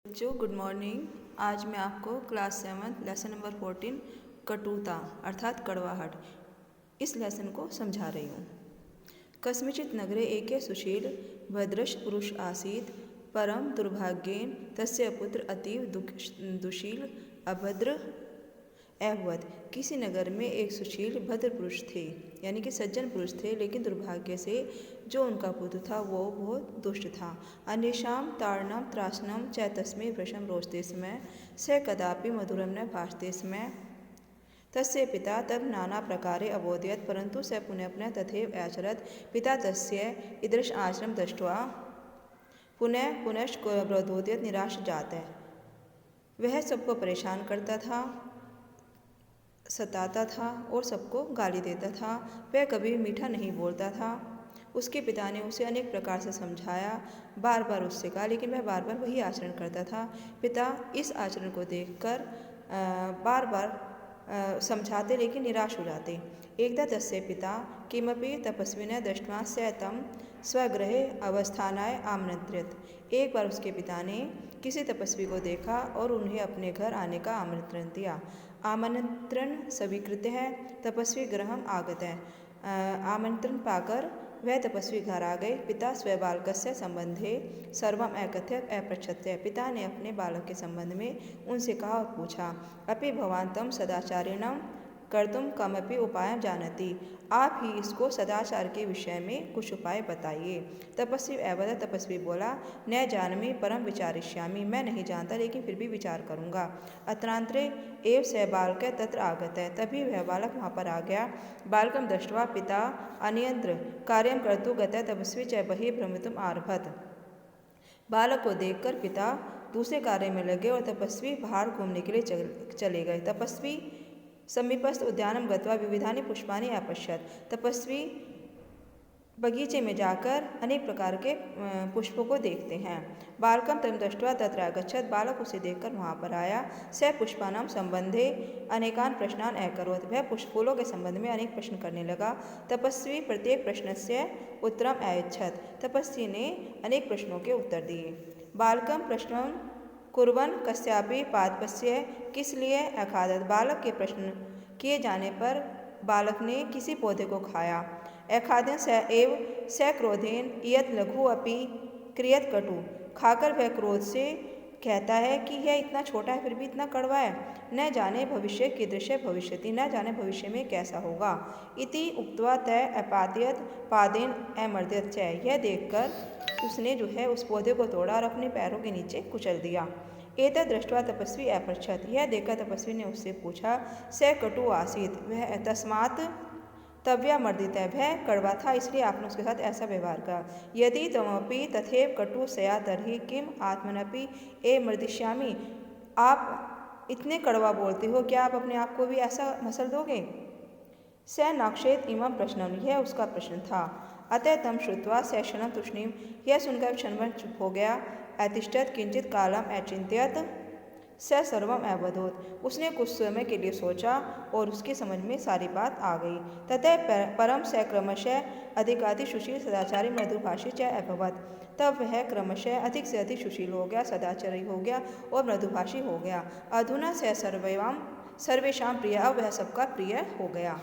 बच्चों good morning. आज मैं आपको क्लास 7 लेसन नंबर 14 कटुता अर्थात कड़वाहट इस लेसन को समझा रही हूँ। कस्मिंश्चित् नगरे एके सुशील भद्रश पुरुष आसीत् परम दुर्भाग्येन तस्य पुत्र अतीव दुशील अभद्र अभवत्। किसी नगर में एक सुशील भद्र पुरुष थे, यानी कि सज्जन पुरुष थे, लेकिन दुर्भाग्य से जो उनका पुत्र था वो बहुत दुष्ट था। अन्येषां ताडनं त्रासनं च तस्मै वृषं रोचते स्म स कदापि मधुरं न भाषते स्म। तस्य पिता तब नाना प्रकारे अबोधयत्, परंतु स पुनः पुनः तथैव आचरत्। पिता तस्य ईदृश आचरणं दृष्ट्वा पुनः पुनश्च क्रोधोदयत् निराश जातः। वह सबको परेशान करता था, सताता था और सबको गाली देता था। वह कभी मीठा नहीं बोलता था। उसके पिता ने उसे अनेक प्रकार से समझाया, बार बार उससे कहा, लेकिन वह बार बार वही आचरण करता था। पिता इस आचरण को देखकर बार बार समझाते लेकिन निराश हो जाते। एकदा तस्य पिता किमपि तपस्विनः दृष्ट्वा स तं स्वगृहे अवस्थानाय आमन्त्रयत्। एक बार उसके पिता ने किसी तपस्वी को देखा और उन्हें अपने घर आने का आमंत्रण दिया। आमंत्रण स्वीकृत्य है तपस्वी गृहम् आगतः। आमंत्रण पाकर वह तपस्वी घर आ गए। पिता स्वबालकस्य संबंधे सर्वम् अकथयत् अपृच्छत्। पिता ने अपने बालक के संबंध में उनसे कहा और पूछा, अपि भवान् तं सदाचारेण कर्तुं कमपि उपायं जानति। आप ही इसको सदाचार के विषय में कुछ उपाय बताइए। तपस्वी अवदत्। तपस्वी बोला, न जानामि परं विचारिष्यामि। मैं नहीं जानता लेकिन फिर भी विचार करूँगा। अत्रांतरे एव स बालकः तत्र आगतः। तभी वह बालक वहाँ पर आ गया। बालकं दृष्ट्वा पिता अन्यत्र कार्यं कर्तुं गतः तपस्वी च बहिः भ्रमितुम् आरभत। बालक को देखकर पिता दूसरे कार्य में लगे और तपस्वी बाहर घूमने के लिए चले गए। तपस्वी समीपस्थ उद्यानं गत्वा विविधानि पुष्पाणि अपश्यत्। तपस्वी बगीचे में जाकर अनेक प्रकार के पुष्पों को देखते हैं। बालकं तं दृष्ट्वा तत्र आगच्छत्। बालक उसे देखकर वहाँ पर आया। स पुष्पाणां संबंधे अनेकान् प्रश्नान् अकरोत्। वह फूलों के संबंध में अनेक प्रश्न करने लगा। तपस्वी प्रत्येक प्रश्नस्य उत्तरम् अयच्छत्। तपस्वी ने अनेक प्रश्नों के उत्तर दिए। बालकं प्रश्नं कुर्वन् कस्यापि पादपस्य किस लिए अखादत्। बालक के प्रश्न किए जाने पर बालक ने किसी पौधे को खाया। अखाद्यं स एव स क्रोधेन इयत् लघु अपि क्रियत कटु। खाकर वह क्रोध से कहता है कि यह इतना छोटा है फिर भी इतना कड़वा है। न जाने भविष्य कीदृशः भविष्यति। न जाने भविष्य में कैसा होगा। इति उक्त्वा तय अपातयत् पादेन अमर्दयत् च। यह देखकर उसने जो है उस पौधे को तोड़ा और अपने पैरों के नीचे कुचल दिया। एतद् दृष्ट्वा तपस्वी अपृच्छत्। यह देखकर तपस्वी ने उससे पूछा, स कटु आसीत् वह तस्मात् तव्यामर्दितः। वह कड़वा था इसलिए आपने उसके साथ ऐसा व्यवहार करा। यदि त्वमपि तथैव कटु स्यात् तर्हि किम् आत्मनपि एमर्दिष्यामि। आप इतने कड़वा बोलते हो, क्या आप अपने आप को भी ऐसा मसल दोगे। स नाक्षेत इमं प्रश्नम। यह उसका प्रश्न था। अतः तं श्रुत्वा स क्षणं तूष्णीम। यह सुनकर क्षणभर चुप हो गया। अतिष्ठत् किंचित् कालम् अचिंत्यत् स सर्वम् अवबोधयत्। उसने कुछ समय के लिए सोचा और उसकी समझ में सारी बात आ गई। ततः परम स क्रमशः अधिकातिशुशील सदाचारी मृदुभाषी च अभवत्। तब वह क्रमशः अधिक से अधिक सुशील हो गया, सदाचारी हो गया और मृदुभाषी हो गया। अधुना स सर्वेषां प्रिय। अब वह सबका प्रिय हो गया।